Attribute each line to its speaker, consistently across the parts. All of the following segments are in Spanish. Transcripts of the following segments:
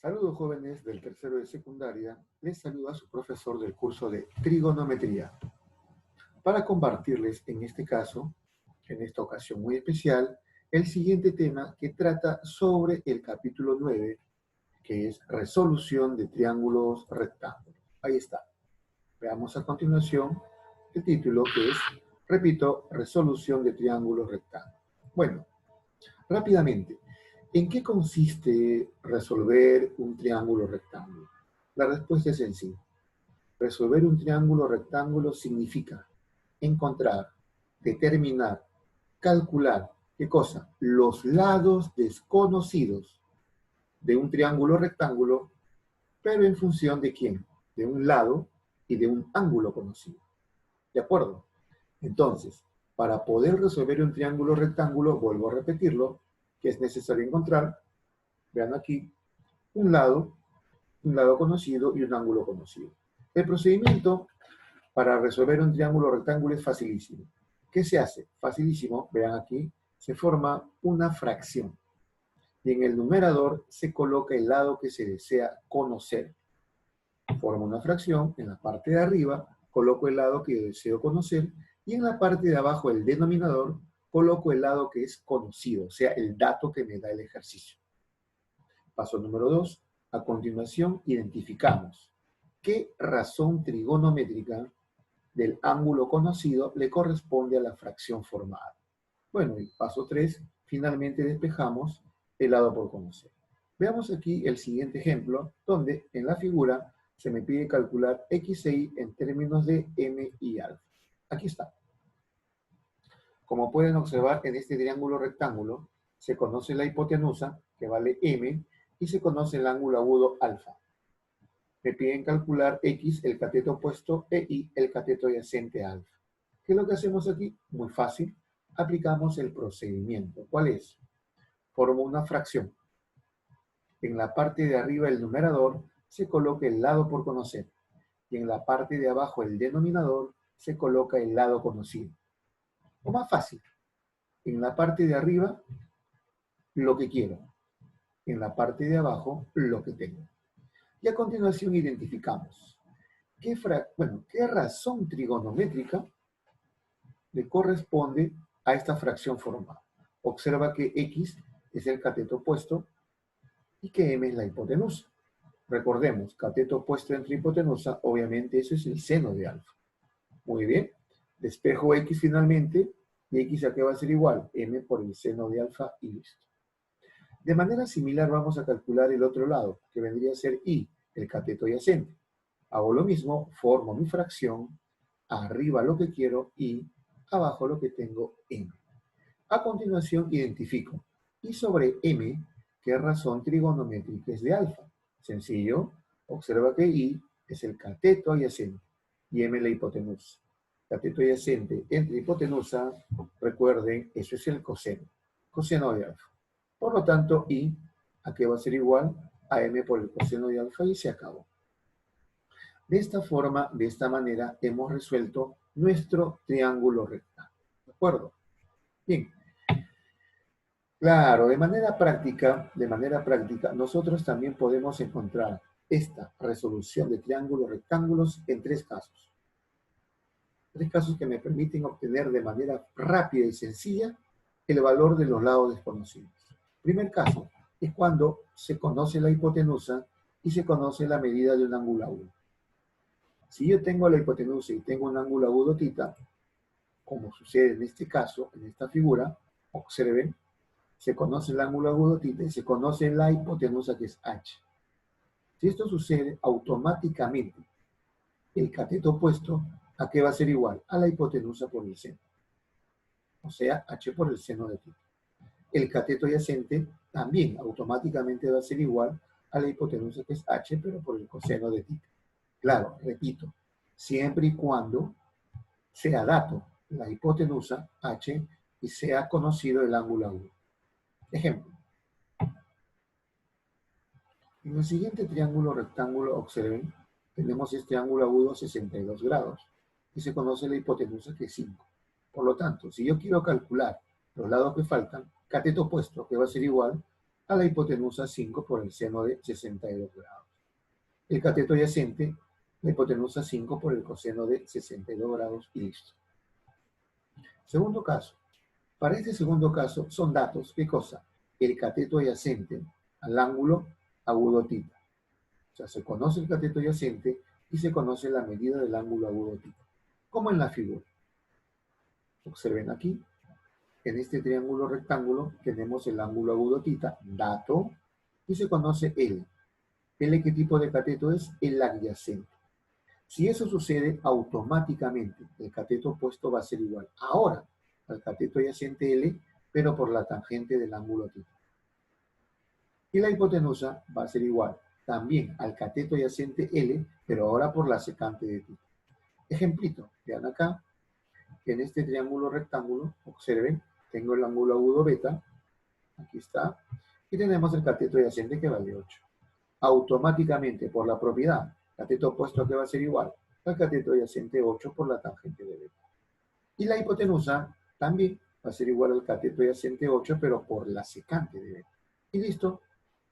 Speaker 1: Saludos jóvenes del tercero de secundaria, les saluda su profesor del curso de trigonometría para compartirles en este caso, en esta ocasión muy especial, el siguiente tema que trata sobre el capítulo 9, que es resolución de triángulos rectángulos. Ahí está. Veamos a continuación el título que es, repito, resolución de triángulos rectángulos. Bueno, rápidamente, ¿en qué consiste resolver un triángulo rectángulo? La respuesta es sencilla. Resolver un triángulo rectángulo significa encontrar, determinar, calcular, ¿qué cosa? Los lados desconocidos de un triángulo rectángulo, pero en función de quién? De un lado y de un ángulo conocido. ¿De acuerdo? Entonces, para poder resolver un triángulo rectángulo, vuelvo a repetirlo, que es necesario encontrar, vean aquí, un lado conocido y un ángulo conocido. El procedimiento para resolver un triángulo rectángulo es facilísimo. ¿Qué se hace? Facilísimo, vean aquí, se forma una fracción. Y en el numerador se coloca el lado que se desea conocer. Forma una fracción, en la parte de arriba coloco el lado que yo deseo conocer y en la parte de abajo, el denominador, coloco el lado que es conocido, o sea, el dato que me da el ejercicio. Paso número 2. A continuación, identificamos qué razón trigonométrica del ángulo conocido le corresponde a la fracción formada. Bueno, y paso 3, finalmente despejamos el lado por conocer. Veamos aquí el siguiente ejemplo, donde en la figura se me pide calcular x e y en términos de m y alfa. Aquí está. Como pueden observar, en este triángulo rectángulo se conoce la hipotenusa, que vale m, y se conoce el ángulo agudo alfa. Me piden calcular x, el cateto opuesto, e y, el cateto adyacente a alfa. ¿Qué es lo que hacemos aquí? Muy fácil. Aplicamos el procedimiento. ¿Cuál es? Formo una fracción. En la parte de arriba del numerador se coloca el lado por conocer. Y en la parte de abajo el denominador se coloca el lado conocido. O más fácil. En la parte de arriba, lo que quiero. En la parte de abajo, lo que tengo. Y a continuación identificamos qué razón trigonométrica le corresponde a esta fracción formada. Observa que x es el cateto opuesto y que m es la hipotenusa. Recordemos, cateto opuesto entre hipotenusa, obviamente eso es el seno de alfa. Muy bien, despejo x finalmente, y x a qué va a ser igual, m por el seno de alfa y listo. De manera similar vamos a calcular el otro lado, que vendría a ser y, el cateto adyacente. Hago lo mismo, formo mi fracción, arriba lo que quiero y abajo lo que tengo, m. A continuación identifico y sobre m, ¿qué razón trigonométrica es de alfa? Sencillo, observa que y es el cateto adyacente y m la hipotenusa. Cateto adyacente entre hipotenusa, recuerden, eso es el coseno de alfa. Por lo tanto, y, ¿a qué va a ser igual? A m por el coseno de alfa y se acabó. De esta forma, de esta manera, hemos resuelto nuestro triángulo rectángulo. ¿De acuerdo? Bien. Claro, de manera práctica, nosotros también podemos encontrar esta resolución de triángulos rectángulos en tres casos. Tres casos que me permiten obtener de manera rápida y sencilla el valor de los lados desconocidos. Primer caso es cuando se conoce la hipotenusa y se conoce la medida de un ángulo agudo. Si yo tengo la hipotenusa y tengo un ángulo agudo θ, como sucede en este caso, en esta figura, observen, se conoce el ángulo agudo θ y se conoce la hipotenusa que es h. Si esto sucede, automáticamente el cateto opuesto, ¿a qué va a ser igual? A la hipotenusa por el seno. O sea, h por el seno de θ. El cateto adyacente también automáticamente va a ser igual a la hipotenusa que es h, pero por el coseno de θ. Claro, repito, siempre y cuando sea dato la hipotenusa h y sea conocido el ángulo agudo. Ejemplo. En el siguiente triángulo rectángulo, observen, tenemos este ángulo agudo 62 grados y se conoce la hipotenusa que es 5. Por lo tanto, si yo quiero calcular los lados que faltan, cateto opuesto, que va a ser igual a la hipotenusa 5 por el seno de 62 grados. El cateto adyacente, la hipotenusa 5 por el coseno de 62 grados y listo. Segundo caso. Para este segundo caso son datos, ¿qué cosa? El cateto adyacente al ángulo agudo θ. O sea, se conoce el cateto adyacente y se conoce la medida del ángulo agudo θ. Como en la figura. Observen aquí. En este triángulo rectángulo tenemos el ángulo agudo θ, dato, y se conoce L. ¿L qué tipo de cateto es? El adyacente. Si eso sucede, automáticamente el cateto opuesto va a ser igual ahora al cateto adyacente L, pero por la tangente del ángulo θ. Y la hipotenusa va a ser igual también al cateto adyacente L, pero ahora por la secante de θ. Ejemplito, vean acá, en este triángulo rectángulo, observen, tengo el ángulo agudo beta, aquí está, y tenemos el cateto adyacente que vale 8. Automáticamente, por la propiedad, cateto opuesto que va a ser igual al cateto adyacente 8 por la tangente de beta. Y la hipotenusa también va a ser igual al cateto adyacente 8, pero por la secante de beta. Y listo,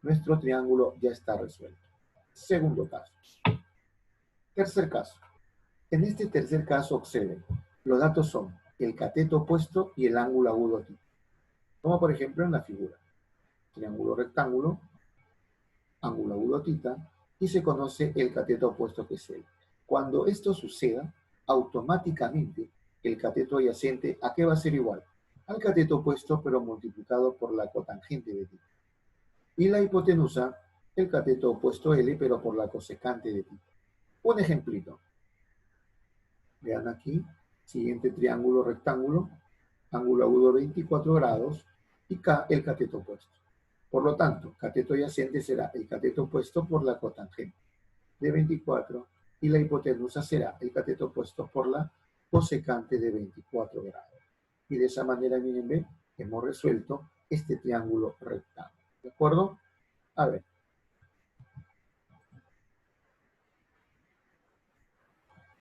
Speaker 1: nuestro triángulo ya está resuelto. Segundo caso. Tercer caso. En este tercer caso, observen, los datos son el cateto opuesto y el ángulo agudo θ. Como por ejemplo en la figura. Triángulo rectángulo, ángulo agudo θ, y se conoce el cateto opuesto que es L. Cuando esto suceda, automáticamente el cateto adyacente, ¿a qué va a ser igual? Al cateto opuesto, pero multiplicado por la cotangente de θ. Y la hipotenusa, el cateto opuesto L, pero por la cosecante de θ. Un ejemplito. Vean aquí, siguiente triángulo rectángulo, ángulo agudo 24 grados, y K el cateto opuesto. Por lo tanto, cateto adyacente será el cateto opuesto por la cotangente de 24 y la hipotenusa será el cateto opuesto por la cosecante de 24 grados. Y de esa manera, miren, ven, hemos resuelto este triángulo rectángulo. ¿De acuerdo? A ver,